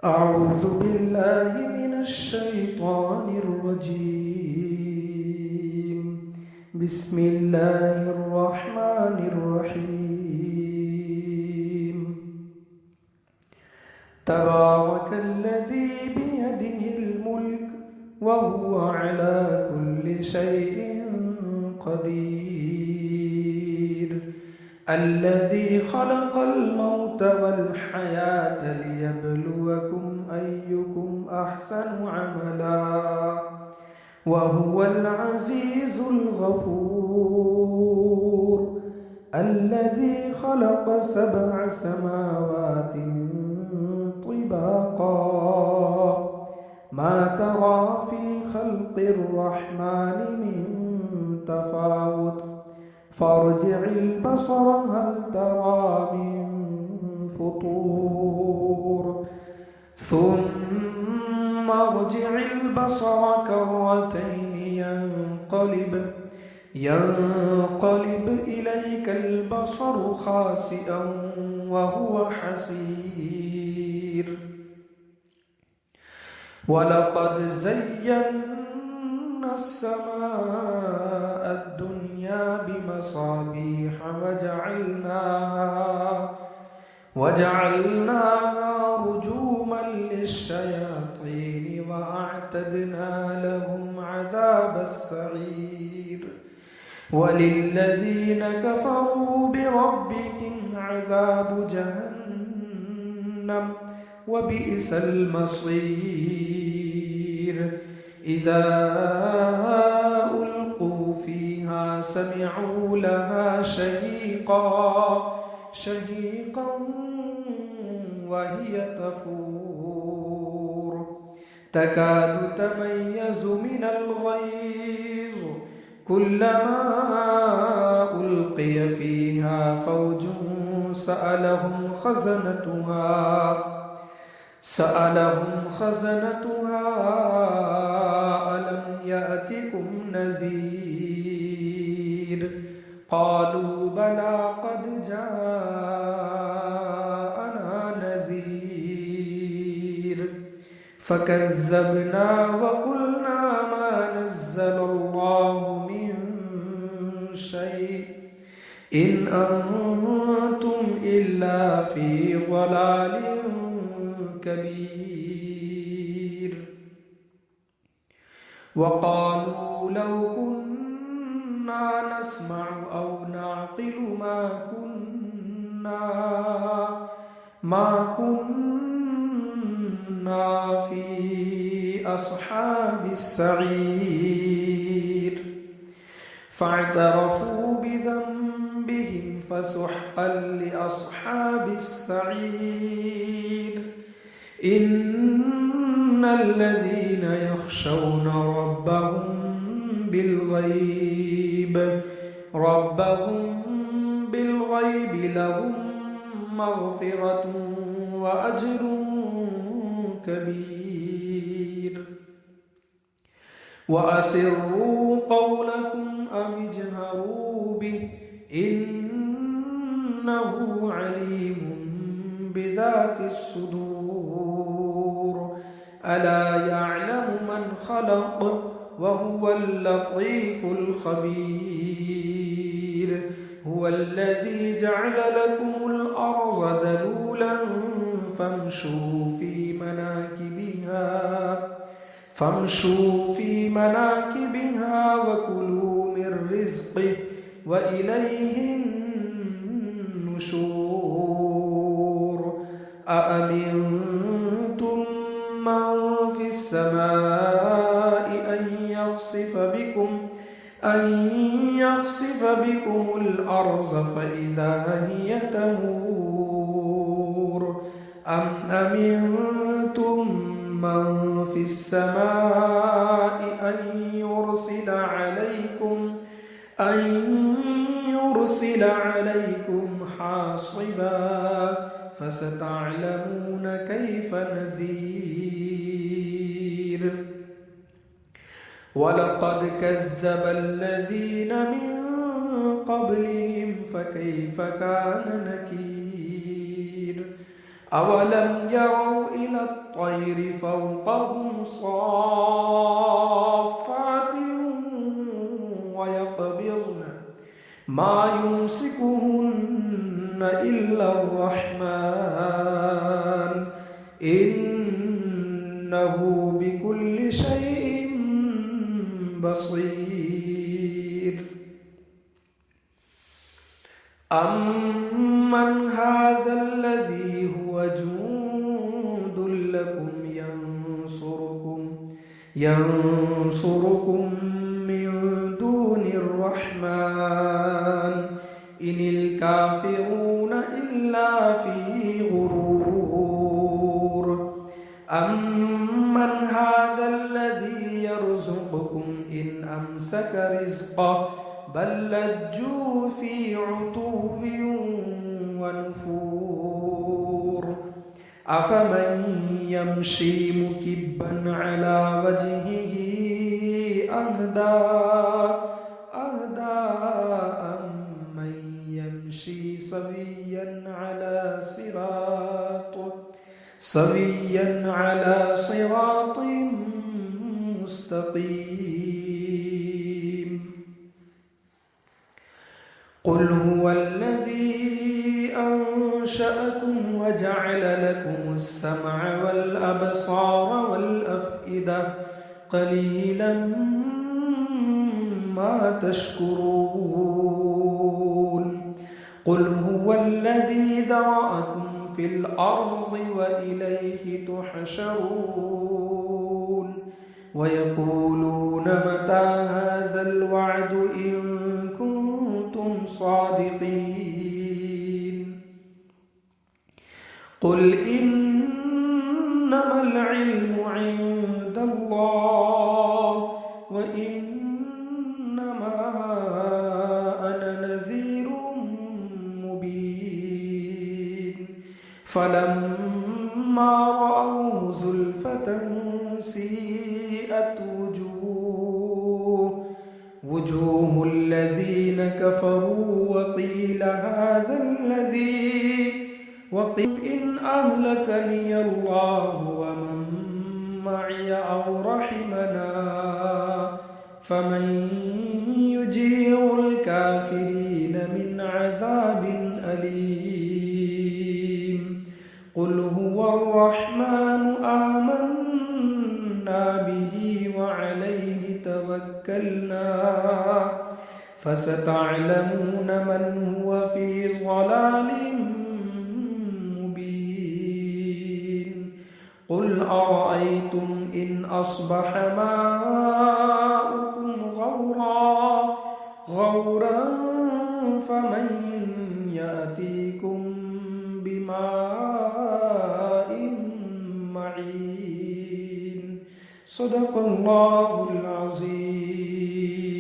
أعوذ بالله من الشيطان الرجيم. بسم الله الرحمن الرحيم. تبارك الذي بيده الملك وهو على كل شيء قدير. الذي خلق الموت والحياة ليبلوكم أيكم أحسن عملا وهو العزيز الغفور. الذي خلق 7 سماوات طباقا ما ترى في خلق الرحمن من تفاوت فارجع البصر هل ترى من فطور ثم ارجع البصر كرتين ينقلب إليك البصر خاسئا وهو حسير. ولقد زينا السماء الدنيا بمصابيح وجعلناها رجوما للشياطين وأعتدنا لهم عذاب السعير. وللذين كفروا بربهم عذاب جهنم وبئس المصير. إذا ألقوا فيها سمعوا لها شهيقا وهي تفور تكاد تميز من الغيظ كلما ألقي فيها فوج سألهم خزنتها ألم يأتكم نذير قالوا بلى قد جاءنا نذير فكذبنا وقلنا ما نزل الله من شيء إن أنتم إلا في ضلال كبير. وقالوا لو كنا نسمع أو نعقل ما كنا في أصحاب السعير. فاعترفوا بذنبهم فسحقا لأصحاب السعير. إن الذين يخشون ربهم بالغيب لهم مغفرة وأجر كبير. وأسروا قولكم أو اجهروا به إنه عليم بذات الصدور. ألا يعلم من خلق وهو اللطيف الخبير. هو الذي جعل لكم الأرض ذلولا فامشوا في مناكبها وكلوا من رزقه وإليه النشور. أأمنتم من في السماء أن يخسف بكم الأرض فإذا هي تمور أم أمنتم من في السماء أن يرسل عليكم حاصبا فستعلمون كيف نذير. ولقد كذب الذين من قبلهم فكيف كان نكير. أولم يروا إلى الطير فوقهم صافات ويقبضن ما يمسكهن إلا الرحمن إنه بكل شيء بصير أمن هذا الذي هو جند لكم ينصركم من دون الرحمن إن الكافرون إلا في غرور أمن هذا الذي يرزقكم إن أمسك رزقه بل لجوا في عتو ونفور أفمن يمشي مكبا على وجهه أهدى أمن يمشي سويا على صراط مستقيم قل هو الذي أنشأكم وجعل لكم السمع والأبصار والأفئدة قليلا ما تشكرون قل هو الذي ذرأكم في الأرض وإليه تحشرون ويقولون متى هذا الوعد إن كنتم صادقين قل إنما العلم عند الله وإنما أنا نذير مبين فلما رأوه زلفة سيئت وجوه الذين كفروا وقيل إن أهلكني الله ومن معي أو رحمنا فمن يجير الكافرين من عذاب أليم قل هو الرحمن آمنا به وعليه توكلنا فستعلمون من هو في ضلال مبين قل أرأيتم إن أصبح ماؤكم غورا فمن يأتيكم بماء معين صدق الله العظيم